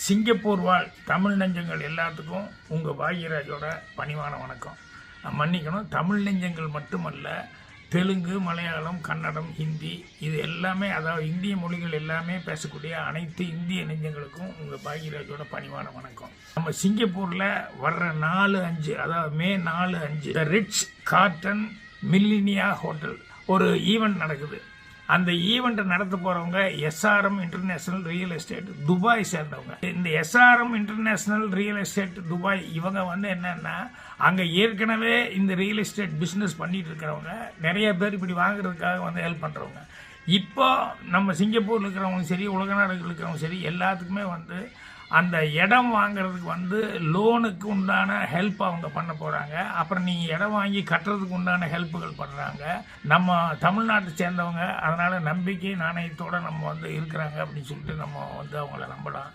Singapore வாழ் தமிழ் நெஞ்சங்கள் எல்லாத்துக்கும் உங்கள் பாக்யராஜோட பணிவான வணக்கம். மன்னிக்கணும், தமிழ் நெஞ்சங்கள் மட்டுமல்ல, தெலுங்கு, மலையாளம், கன்னடம், ஹிந்தி, இது எல்லாமே, அதாவது இந்திய மொழிகள் எல்லாமே பேசக்கூடிய அனைத்து இந்திய நெஞ்சங்களுக்கும் உங்கள் பாக்யராஜோட பணிவான வணக்கம். நம்ம சிங்கப்பூரில் வர்ற 4-5, அதாவது மே 4-5 த ரிட்ஸ் கார்டன் மில்லினியா ஹோட்டல் ஒரு ஈவெண்ட் நடக்குது. அந்த ஈவெண்ட்டை நடத்த போகிறவங்க SRM international real estate Dubai சேர்ந்தவங்க. இந்த SRM international real estate Dubai இவங்க என்னன்னா, அங்கே ஏற்கனவே இந்த ரியல் எஸ்டேட் பிஸ்னஸ் பண்ணிட்டு இருக்கிறவங்க, நிறைய பேர் இப்படி வாங்குறதுக்காக ஹெல்ப் பண்ணுறவங்க. இப்போ நம்ம சிங்கப்பூரில் இருக்கிறவங்க சரி, உலக நாடுகள் இருக்கிறவங்க சரி, எல்லாத்துக்குமே அந்த இடம் வாங்கிறதுக்கு லோனுக்கு உண்டான ஹெல்ப் அவங்க பண்ண போகிறாங்க. அப்புறம் நீங்கள் இடம் வாங்கி கட்டுறதுக்கு உண்டான ஹெல்ப்புகள் பண்ணுறாங்க. நம்ம தமிழ்நாட்டை சேர்ந்தவங்க, அதனால் நம்பிக்கை நாணயத்தோடு நம்ம இருக்கிறாங்க அப்படின்னு சொல்லிட்டு நம்ம அவங்கள நம்பலாம்.